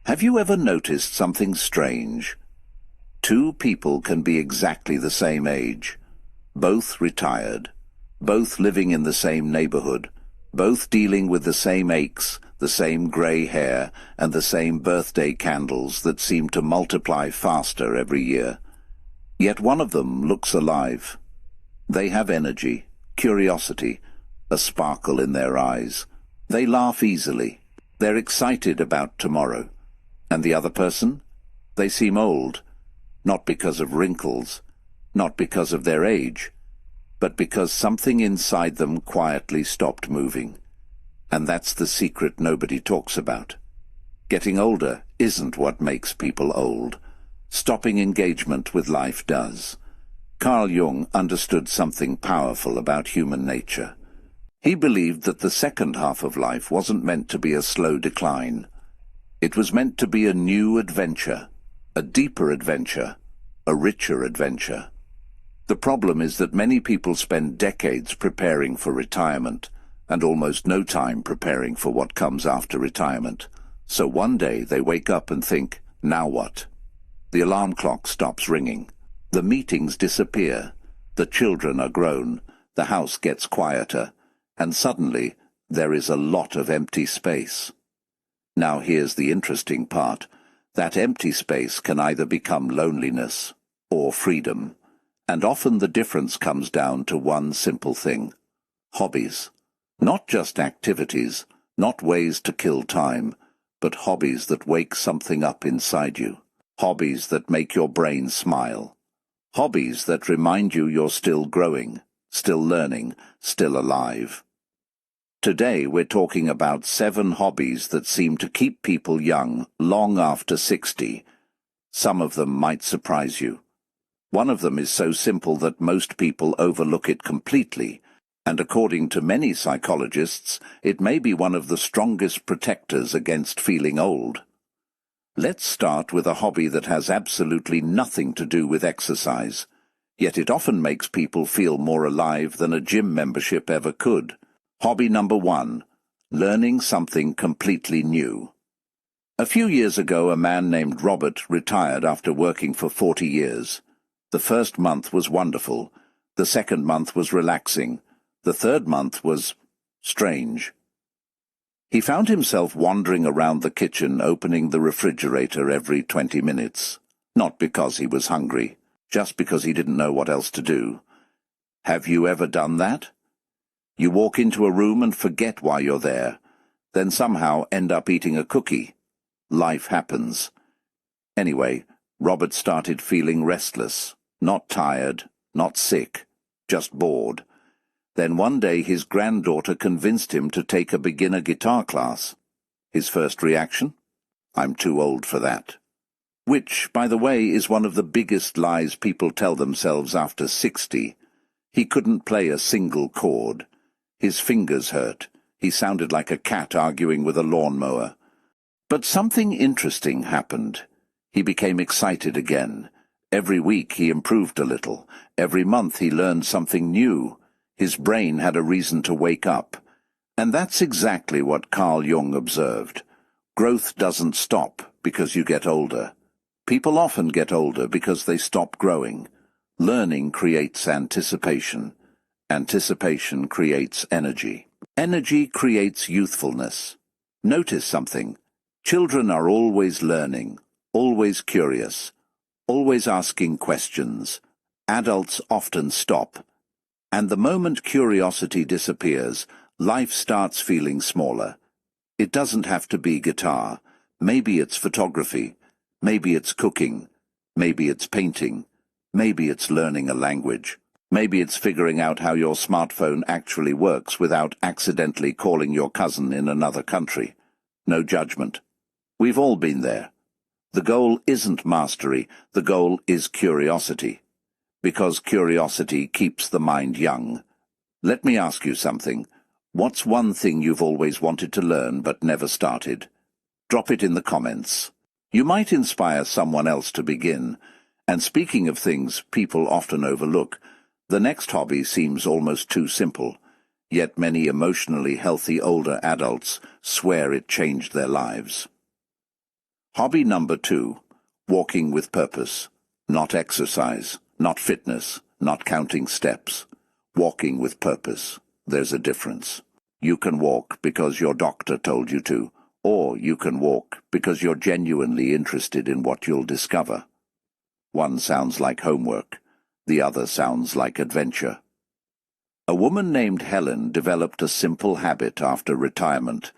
Have you ever noticed something strange? Two people can be exactly the same age, both retired, both living in the same neighborhood, both dealing with the same aches, the same grey hair, and the same birthday candles that seem to multiply faster every year. Yet one of them looks alive. They have energy, curiosity, a sparkle in their eyes. They laugh easily. They're excited about tomorrow. And the other person? They seem old, not because of wrinkles, not because of their age, but because something inside them quietly stopped moving. And that's the secret nobody talks about. Getting older isn't what makes people old. Stopping engagement with life does. Carl Jung understood something powerful about human nature. He believed that the second half of life wasn't meant to be a slow decline. It was meant to be a new adventure, a deeper adventure, a richer adventure. The problem is that many people spend decades preparing for retirement, and almost no time preparing for what comes after retirement. So one day they wake up and think, now what? The alarm clock stops ringing. The meetings disappear. The children are grown. The house gets quieter. And suddenly there is a lot of empty space. Now here's the interesting part. That empty space can either become loneliness or freedom. And often the difference comes down to one simple thing. Hobbies. Not just activities, not ways to kill time, but hobbies that wake something up inside you. Hobbies that make your brain smile. Hobbies that remind you you're still growing, still learning, still alive. Today we're talking about 7 hobbies that seem to keep people young long after 60. Some of them might surprise you. One of them is so simple that most people overlook it completely, and according to many psychologists, it may be one of the strongest protectors against feeling old. Let's start with a hobby that has absolutely nothing to do with exercise, yet it often makes people feel more alive than a gym membership ever could. Hobby number 1, learning something completely new. A few years ago, a man named Robert retired after working for 40 years. The first month was wonderful. The second month was relaxing. The third month was strange. He found himself wandering around the kitchen, opening the refrigerator every 20 minutes. Not because he was hungry, just because he didn't know what else to do. Have you ever done that? You walk into a room and forget why you're there, then somehow end up eating a cookie. Life happens. Anyway, Robert started feeling restless, not tired, not sick, just bored. Then one day his granddaughter convinced him to take a beginner guitar class. His first reaction? I'm too old for that. Which, by the way, is one of the biggest lies people tell themselves after 60. He couldn't play a single chord. His fingers hurt. He sounded like a cat arguing with a lawnmower. But something interesting happened. He became excited again. Every week he improved a little. Every month he learned something new. His brain had a reason to wake up. And that's exactly what Carl Jung observed. Growth doesn't stop because you get older. People often get older because they stop growing. Learning creates anticipation. Anticipation creates energy. Energy creates youthfulness. Notice something. Children are always learning, always curious, always asking questions. Adults often stop. And the moment curiosity disappears, life starts feeling smaller. It doesn't have to be guitar. Maybe it's photography. Maybe it's cooking. Maybe it's painting. Maybe it's learning a language. Maybe it's figuring out how your smartphone actually works without accidentally calling your cousin in another country. No judgment. We've all been there. The goal isn't mastery. The goal is curiosity. Because curiosity keeps the mind young. Let me ask you something. What's one thing you've always wanted to learn but never started? Drop it in the comments. You might inspire someone else to begin. And speaking of things people often overlook, the next hobby seems almost too simple, yet many emotionally healthy older adults swear it changed their lives. Hobby number 2, walking with purpose. Not exercise, not fitness, not counting steps. Walking with purpose. There's a difference. You can walk because your doctor told you to, or you can walk because you're genuinely interested in what you'll discover. One sounds like homework, the other sounds like adventure. A woman named Helen developed a simple habit after retirement.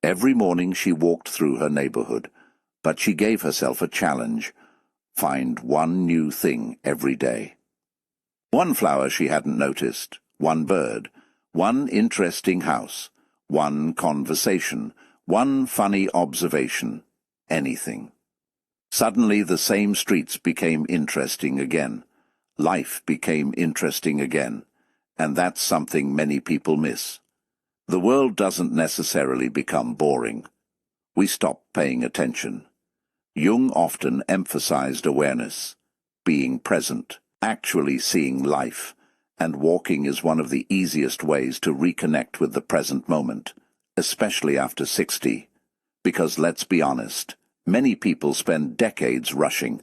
Every morning she walked through her neighborhood, but she gave herself a challenge. Find one new thing every day. One flower she hadn't noticed, one bird, one interesting house, one conversation, one funny observation, anything. Suddenly the same streets became interesting again. Life became interesting again, and that's something many people miss. The world doesn't necessarily become boring. We stop paying attention. Jung often emphasized awareness, being present, actually seeing life, and walking is one of the easiest ways to reconnect with the present moment, especially after 60. Because let's be honest, many people spend decades rushing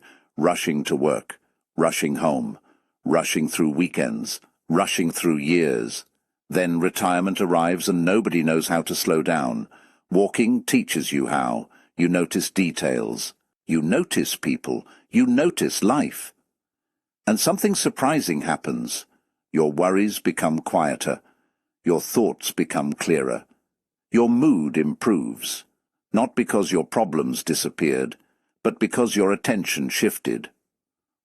to work, rushing home, rushing through weekends, rushing through years. Then retirement arrives and nobody knows how to slow down. Walking teaches you how. You notice details. You notice people. You notice life. And something surprising happens. Your worries become quieter. Your thoughts become clearer. Your mood improves. Not because your problems disappeared, but because your attention shifted.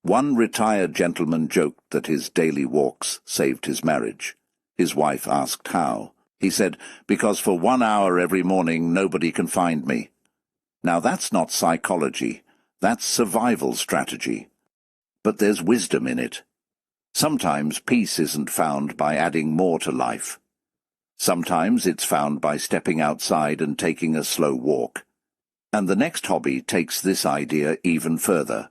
One retired gentleman joked that his daily walks saved his marriage. His wife asked how. He said, "Because for 1 hour every morning nobody can find me." Now that's not psychology. That's survival strategy. But there's wisdom in it. Sometimes peace isn't found by adding more to life. Sometimes it's found by stepping outside and taking a slow walk. And the next hobby takes this idea even further.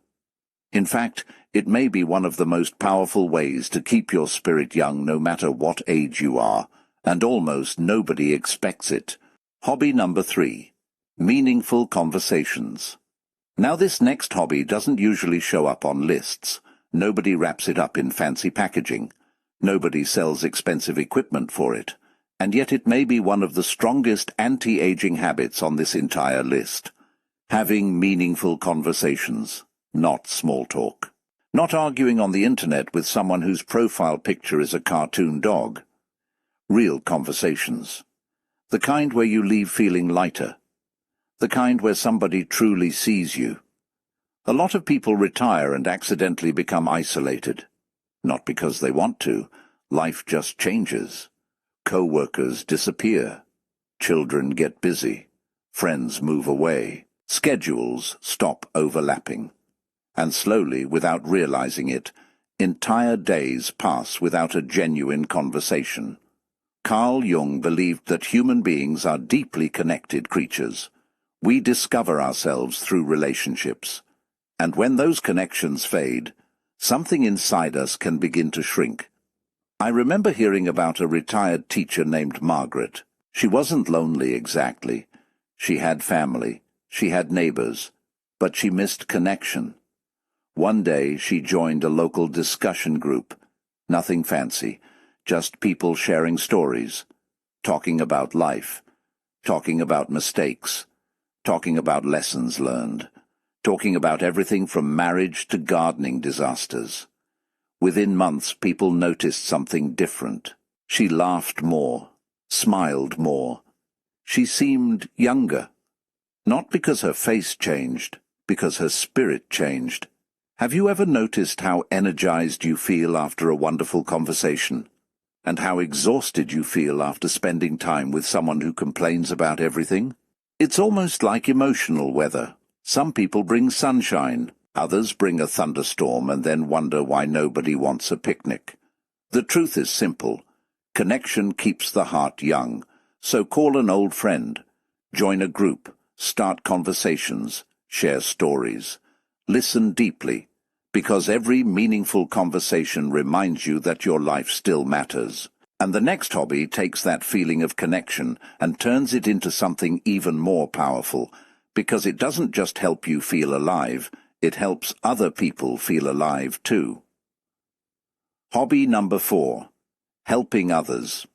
In fact, it may be one of the most powerful ways to keep your spirit young no matter what age you are, and almost nobody expects it. Hobby number 3, meaningful conversations. Now this next hobby doesn't usually show up on lists. Nobody wraps it up in fancy packaging. Nobody sells expensive equipment for it. And yet it may be one of the strongest anti-aging habits on this entire list. Having meaningful conversations, not small talk. Not arguing on the internet with someone whose profile picture is a cartoon dog. Real conversations. The kind where you leave feeling lighter. The kind where somebody truly sees you. A lot of people retire and accidentally become isolated. Not because they want to. Life just changes. Co-workers disappear. Children get busy. Friends move away. Schedules stop overlapping. And slowly, without realizing it, entire days pass without a genuine conversation. Carl Jung believed that human beings are deeply connected creatures. We discover ourselves through relationships. And when those connections fade, something inside us can begin to shrink. I remember hearing about a retired teacher named Margaret. She wasn't lonely exactly. She had family. She had neighbors. But she missed connection. One day she joined a local discussion group. Nothing fancy, just people sharing stories, talking about life, talking about mistakes, talking about lessons learned, talking about everything from marriage to gardening disasters. Within months, people noticed something different. She laughed more, smiled more. She seemed younger. Not because her face changed, because her spirit changed. Have you ever noticed how energized you feel after a wonderful conversation? And how exhausted you feel after spending time with someone who complains about everything? It's almost like emotional weather. Some people bring sunshine. Others bring a thunderstorm and then wonder why nobody wants a picnic. The truth is simple. Connection keeps the heart young. So call an old friend. Join a group. Start conversations. Share stories. Listen deeply, because every meaningful conversation reminds you that your life still matters. And the next hobby takes that feeling of connection and turns it into something even more powerful, because it doesn't just help you feel alive, it helps other people feel alive too. Hobby number 4. Helping others.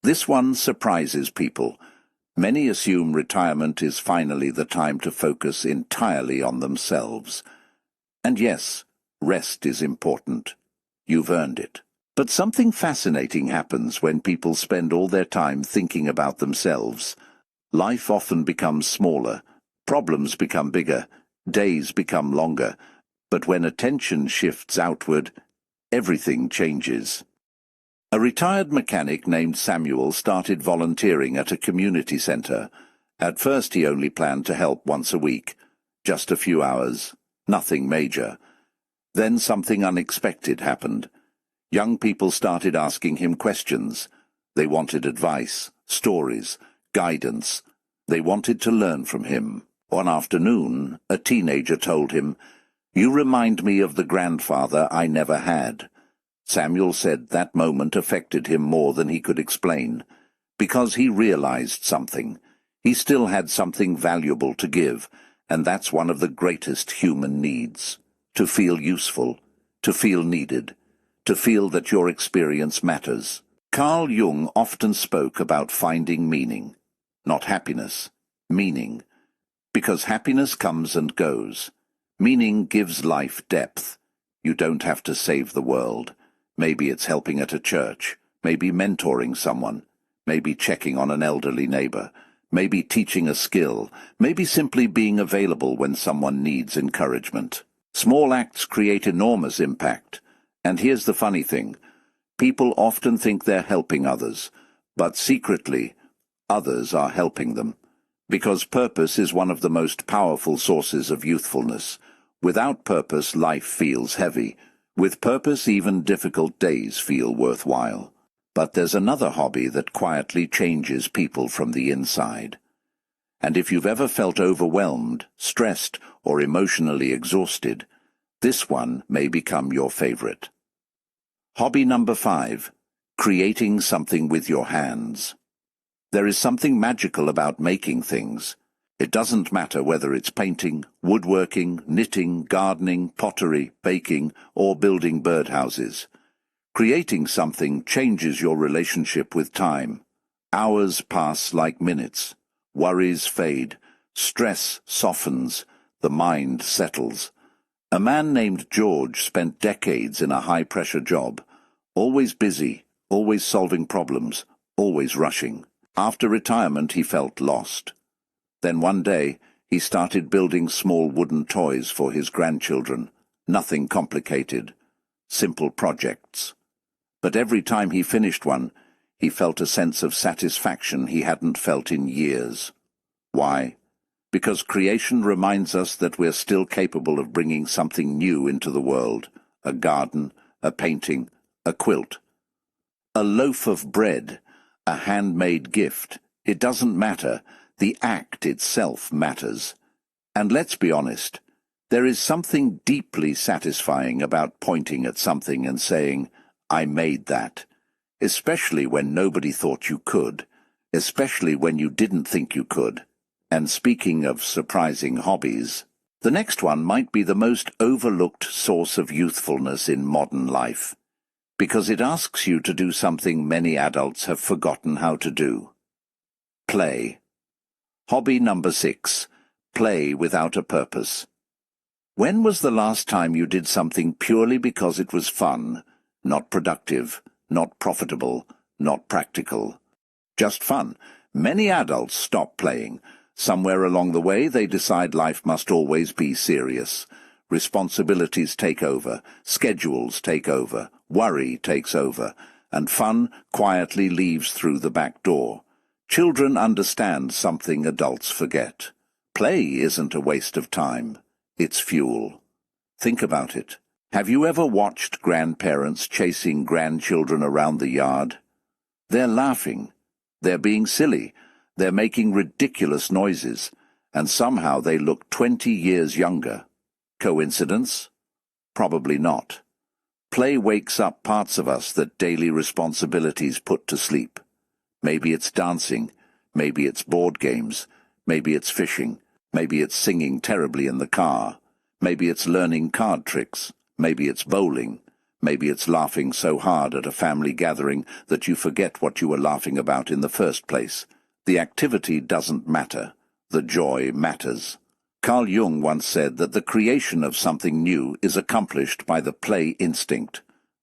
This one surprises people. Many assume retirement is finally the time to focus entirely on themselves. And yes, rest is important. You've earned it. But something fascinating happens when people spend all their time thinking about themselves. Life often becomes smaller, problems become bigger, days become longer, but when attention shifts outward, everything changes. A retired mechanic named Samuel started volunteering at a community center. At first he only planned to help once a week, just a few hours, nothing major. Then something unexpected happened. Young people started asking him questions. They wanted advice, stories, guidance. They wanted to learn from him. One afternoon, a teenager told him, "You remind me of the grandfather I never had." Samuel said that moment affected him more than he could explain, because he realized something. He still had something valuable to give, and that's one of the greatest human needs. To feel useful, to feel needed, to feel that your experience matters. Carl Jung often spoke about finding meaning, not happiness, meaning. Because happiness comes and goes. Meaning gives life depth. You don't have to save the world. Maybe it's helping at a church, maybe mentoring someone, maybe checking on an elderly neighbor, maybe teaching a skill, maybe simply being available when someone needs encouragement. Small acts create enormous impact. And here's the funny thing. People often think they're helping others, but secretly, others are helping them. Because purpose is one of the most powerful sources of youthfulness. Without purpose, life feels heavy. With purpose, even difficult days feel worthwhile. But there's another hobby that quietly changes people from the inside. And if you've ever felt overwhelmed, stressed, or emotionally exhausted, this one may become your favorite. Hobby number 5. Creating something with your hands. There is something magical about making things. It doesn't matter whether it's painting, woodworking, knitting, gardening, pottery, baking, or building birdhouses. Creating something changes your relationship with time. Hours pass like minutes. Worries fade. Stress softens. The mind settles. A man named George spent decades in a high-pressure job. Always busy, always solving problems, always rushing. After retirement, he felt lost. Then one day, he started building small wooden toys for his grandchildren. Nothing complicated. Simple projects. But every time he finished one, he felt a sense of satisfaction he hadn't felt in years. Why? Because creation reminds us that we're still capable of bringing something new into the world. A garden, a painting, a quilt. A loaf of bread, a handmade gift. It doesn't matter. The act itself matters. And let's be honest, there is something deeply satisfying about pointing at something and saying, "I made that." Especially when nobody thought you could. Especially when you didn't think you could. And speaking of surprising hobbies, the next one might be the most overlooked source of youthfulness in modern life, because it asks you to do something many adults have forgotten how to do. Play. Hobby number 6. Play without a purpose. When was the last time you did something purely because it was fun, not productive, not profitable, not practical? Just fun. Many adults stop playing. Somewhere along the way, they decide life must always be serious. Responsibilities take over, schedules take over, worry takes over, and fun quietly leaves through the back door. Children understand something adults forget. Play isn't a waste of time. It's fuel. Think about it. Have you ever watched grandparents chasing grandchildren around the yard? They're laughing. They're being silly. They're making ridiculous noises, and somehow they look 20 years younger. Coincidence? Probably not. Play wakes up parts of us that daily responsibilities put to sleep. Maybe it's dancing, maybe it's board games, Maybe it's fishing. Maybe it's singing terribly in the car. Maybe it's learning card tricks. Maybe it's bowling. Maybe it's laughing so hard at a family gathering that you forget what you were laughing about in the first place. The activity doesn't matter. The joy matters. Carl Jung once said that the creation of something new is accomplished by the play instinct.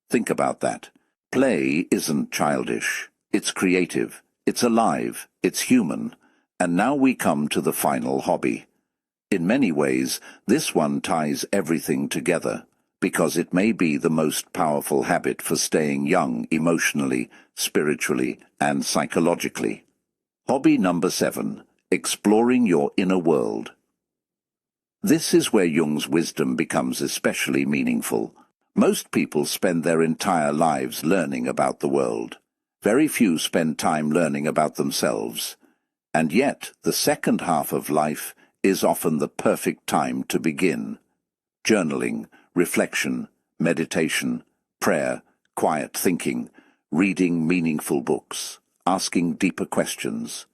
Think about that. Play isn't childish. It's creative. It's alive. It's human. And now we come to the final hobby. In many ways, this one ties everything together, because it may be the most powerful habit for staying young emotionally, spiritually, and psychologically. Hobby number 7. Exploring your inner world. This is where Jung's wisdom becomes especially meaningful. Most people spend their entire lives learning about the world. Very few spend time learning about themselves. And yet, the second half of life is often the perfect time to begin. Journaling, reflection, meditation, prayer, quiet thinking, reading meaningful books, asking deeper questions.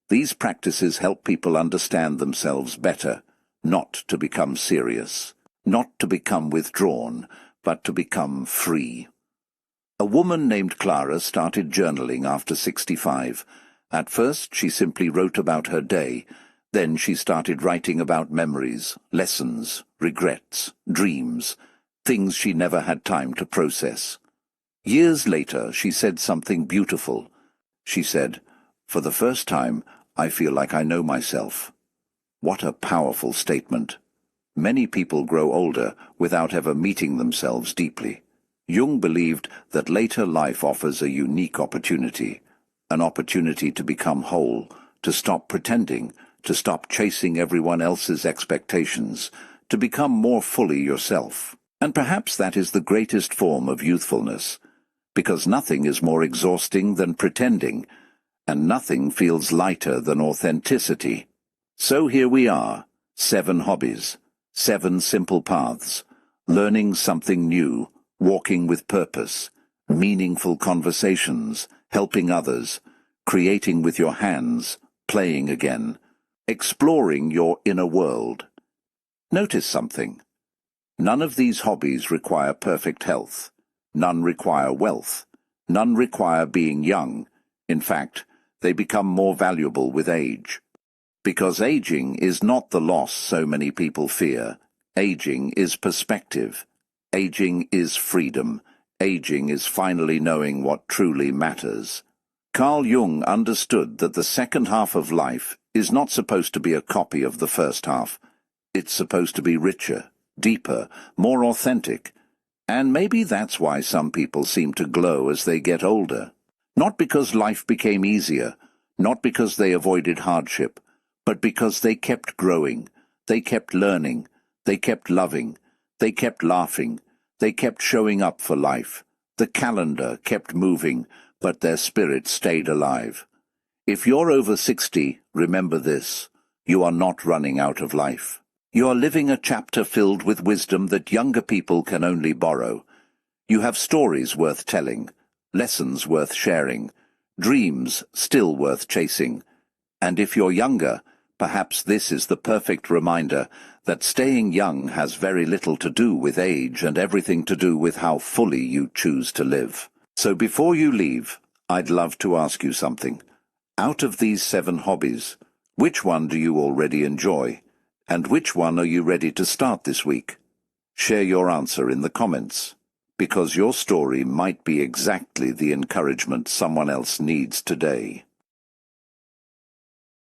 These practices help people understand themselves better, not to become serious, not to become withdrawn, but to become free. A woman named Clara started journaling after 65. At first, she simply wrote about her day. Then she started writing about memories, lessons, regrets, dreams, things she never had time to process. Years later, she said something beautiful. She said, "For the first time, I feel like I know myself." What a powerful statement. Many people grow older without ever meeting themselves deeply. Jung believed that later life offers a unique opportunity, an opportunity to become whole, to stop pretending, to stop chasing everyone else's expectations, to become more fully yourself. And perhaps that is the greatest form of youthfulness, because nothing is more exhausting than pretending, and nothing feels lighter than authenticity. So here we are, 7 hobbies, 7 simple paths, learning something new, walking with purpose, meaningful conversations, helping others, creating with your hands, playing again, exploring your inner world. Notice something. None of these hobbies require perfect health. None require wealth. None require being young. In fact, they become more valuable with age. Because aging is not the loss so many people fear. Aging is perspective. Aging is freedom. Aging is finally knowing what truly matters. Carl Jung understood that the second half of life is not supposed to be a copy of the first half. It's supposed to be richer, deeper, more authentic. And maybe that's why some people seem to glow as they get older. Not because life became easier, not because they avoided hardship, but because they kept growing, they kept learning, they kept loving, they kept laughing, they kept showing up for life. The calendar kept moving, but their spirit stayed alive. If you're over 60, remember this: you are not running out of life. You are living a chapter filled with wisdom that younger people can only borrow. You have stories worth telling, lessons worth sharing, dreams still worth chasing. And if you're younger, perhaps this is the perfect reminder that staying young has very little to do with age and everything to do with how fully you choose to live. So before you leave, I'd love to ask you something. Out of these 7 hobbies, which one do you already enjoy? And which one are you ready to start this week? Share your answer in the comments, because your story might be exactly the encouragement someone else needs today.